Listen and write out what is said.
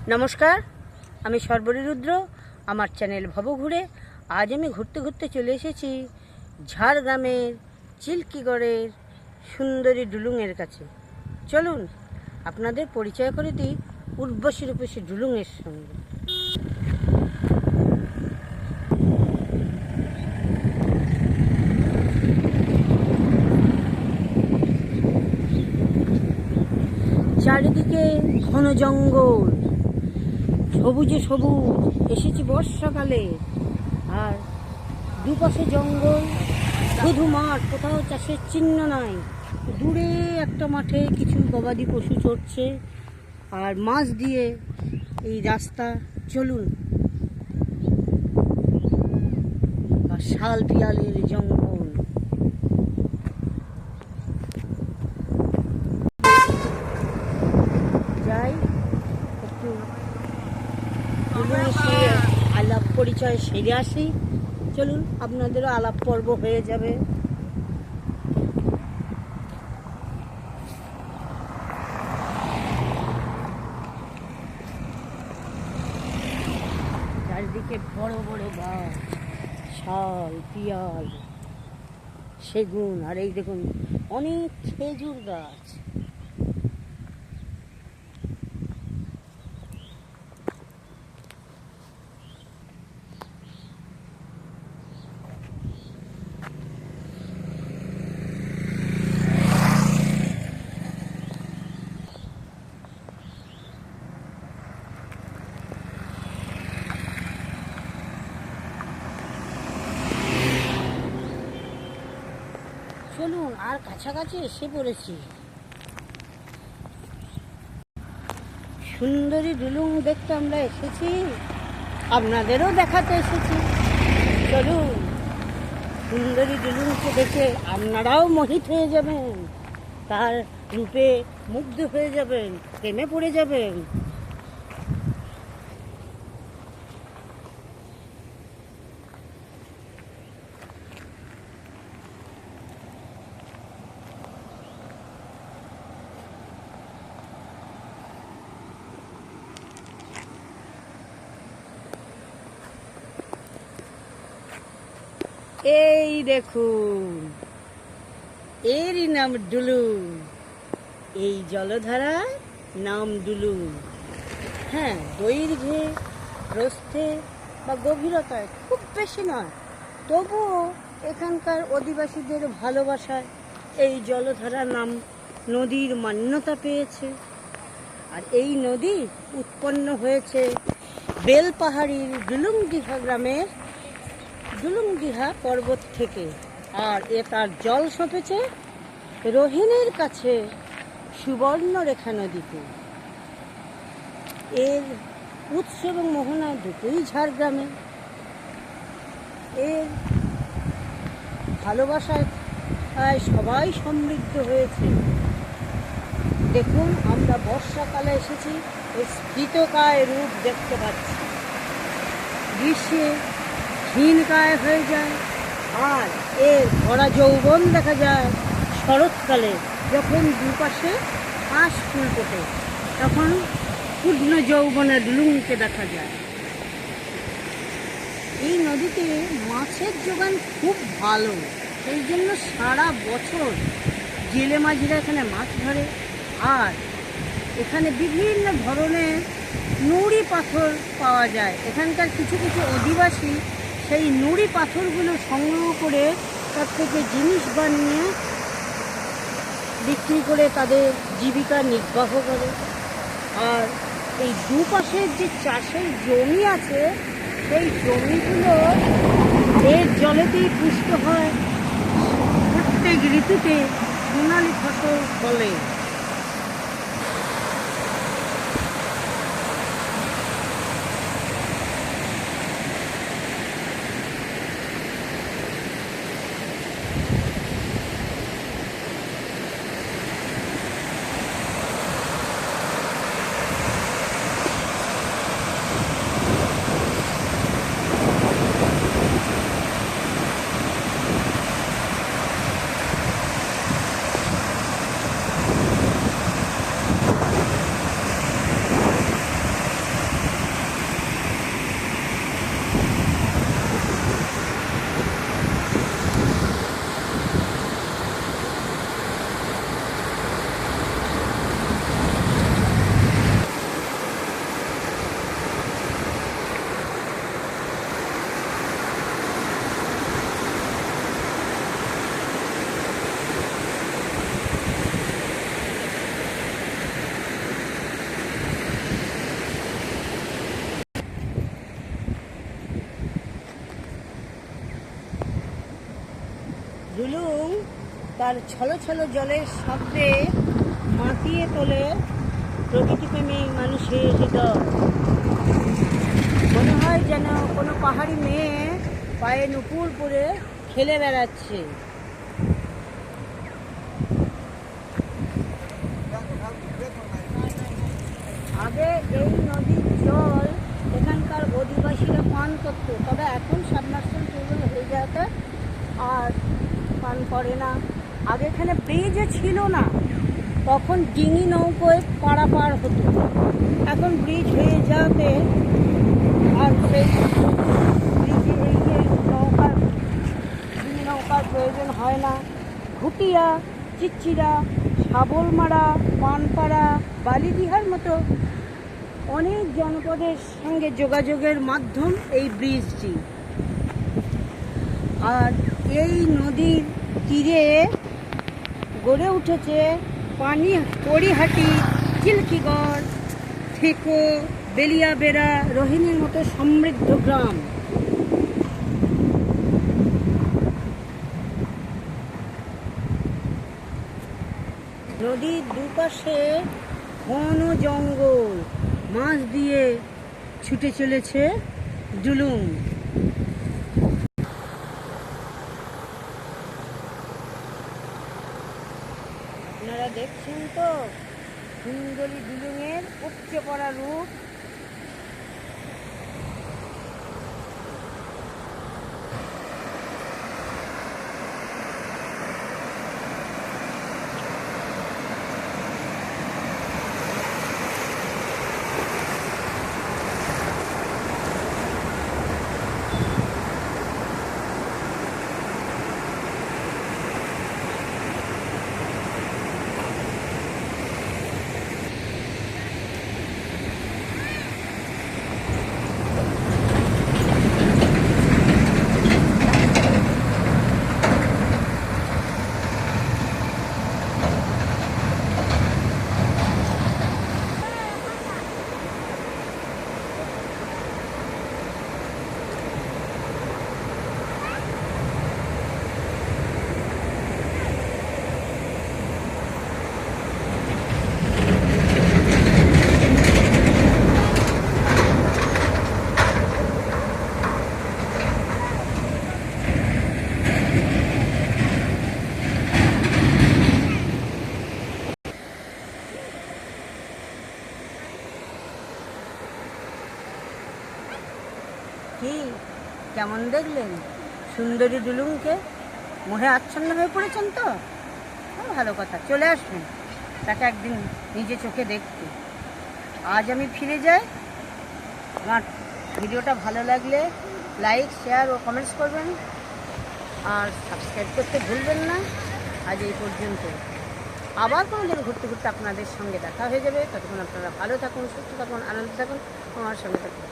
নমস্কার, আমি সর্বরী রুদ্র। আমার চ্যানেল ভবঘুরে আজ আমি ঘুরতে ঘুরতে চলে এসেছি ঝাড়গ্রামের চিল্কিগড়ের সুন্দরী ডুলুংয়ের কাছে। চলুন আপনাদের পরিচয় করে দিই উর্বশী রূপসী ডুলুংয়ের সঙ্গে। চারিদিকে ঘন জঙ্গল, সবুজে সবুজ। এসেছি বর্ষাকালে, আর দুপাশে জঙ্গল, শুধু মাঠ, কোথাও চাষের চিহ্ন নাই। দূরে একটা মাঠে কিছু গবাদি পশু চড়ছে, আর মাছ দিয়ে এই রাস্তা। চলুন, আর শাল পিয়ালের জঙ্গল। যাই একটু আলাপ পরিচয় সেরে আসি। চলুন, আপনাদেরও আলাপ পর্ব হয়ে যাবে। চারিদিকে বড় বড় গাছ, শাল পিয়াল সেগুন, আর এই দেখুন অনেক খেজুর গাছ। চলুন, আর কাছাকাছি এসে পড়েছি। সুন্দরী ডুলুং দেখতে আমরা এসেছি, আপনাদেরও দেখাতে এসেছি। চলুন, সুন্দরী ডুলুংকে দেখে আপনারাও মোহিত হয়ে যাবেন, তার রূপে মুগ্ধ হয়ে যাবেন, প্রেমে পড়ে যাবেন। এই দেখুন, এরই নাম ডুলুং। এই জলধারার নাম ডুলুং। হ্যাঁ, দৈর্ঘ্যে, প্রস্থে বা গভীরতায় খুব বেশি নয়, তবুও এখানকার অধিবাসীদের ভালোবাসায় এই জলধারার নাম নদীর মান্যতা পেয়েছে। আর এই নদী উৎপন্ন হয়েছে বেলপাহাড়ির ডুলুংডিহা গ্রামের ডুলুংডিহা পর্বত থেকে। আর তার জল সঁপেছে রোহিণীর কাছে সুবর্ণরেখা নদীতে। এর উৎস এবং মোহনা দুটোই ঝাড়গ্রামে। এর ভালোবাসায় সবাই সমৃদ্ধ হয়েছে। দেখুন, আমরা বর্ষাকালে এসেছি, এই স্ফীতকায় রূপ দেখতে পাচ্ছি। গ্রীষ্মে ক্ষীণকায় হয়ে যায়, আর এর ভরা যৌবন দেখা যায় শরৎকালে, যখন দুপাশে ঘাস ফুল ফোটে, তখন পূর্ণ যৌবনে ডুলুংকে দেখা যায়। এই নদীতে মাছের যোগান খুব ভালো, সেই জন্য সারা বছর জেলে মাঝিরা এখানে মাছ ধরে। আর এখানে বিভিন্ন ধরনের নুড়ি পাথর পাওয়া যায়। এখানকার কিছু কিছু অধিবাসী সেই নুড়ি পাথরগুলো সংগ্রহ করে তার থেকে জিনিস বানিয়ে বিক্রি করে তাদের জীবিকা নির্বাহ করে। আর এই দুপাশের যে চাষের জমি আছে, সেই জমিগুলো এর জলেতেই পুষ্ট হয়। প্রত্যেক ঋতুতে সোনালি ফসল ফলে। তার ছলো ছলো জলের শব্দে মাতিয়ে তোলে প্রকৃতিপ্রেমী মানুষের হৃদয়। মনে হয় যেন কোনো পাহাড়ি মেয়ে পায়ে নুপুর পরে খেলে বেড়াচ্ছে। আগে এই নদীর জল এখানকার অধিবাসীরা পান করত, তবে এখন সাবমার্সেল টিউবওয়েল হয়ে যাওয়াতে আর পান করে না। আগে এখানে ব্রিজও ছিল না, তখন ডিঙি নৌকোয় পারাপার হতো। এখন ব্রিজ হয়ে যাওয়াতে আর সেই ব্রিজে এই যে ডিঙি নৌকার প্রয়োজন হয় না। ঘুটিয়া, চিচ্চিরা, শাবলমারা, পানপাড়া, বালিদিহার মতো অনেক জনপদের সঙ্গে যোগাযোগের মাধ্যম এই ব্রিজটি। আর এই নদীর তীরে গড়ে উঠেছে পরিহাটি, চিল্কিগড়, থেকো, বেলিয়াবেড়া, রোহিণীর মতো সমৃদ্ধ গ্রাম। নদীর দুপাশে ঘন জঙ্গল, মাছ দিয়ে ছুটে চলেছে ডুলুং। আপনারা দেখছেন তো সুন্দরী ডুলুংয়ের উপচে পড়া রূপ। কি কেমন দেখলেন সুন্দরী ডুলুংকে? মোহে আচ্ছন্ন হয়ে পড়েছেন তো? ভালো কথা, চলে আসবেন তাকে একদিন নিজে চোখে দেখতে। আজ আমি ফিরে যাই। আমার ভিডিওটা ভালো লাগলে লাইক, শেয়ার ও কমেন্টস করবেন, আর সাবস্ক্রাইব করতে ভুলবেন না। আজ এই পর্যন্ত, আবার কোনোদিন ঘুরতে ঘুরতে আপনাদের সঙ্গে দেখা হয়ে যাবে। ততক্ষণ আপনারা ভালো থাকুন, সুস্থ থাকুন, আনন্দ থাকুন, আমার সঙ্গে থাকুন।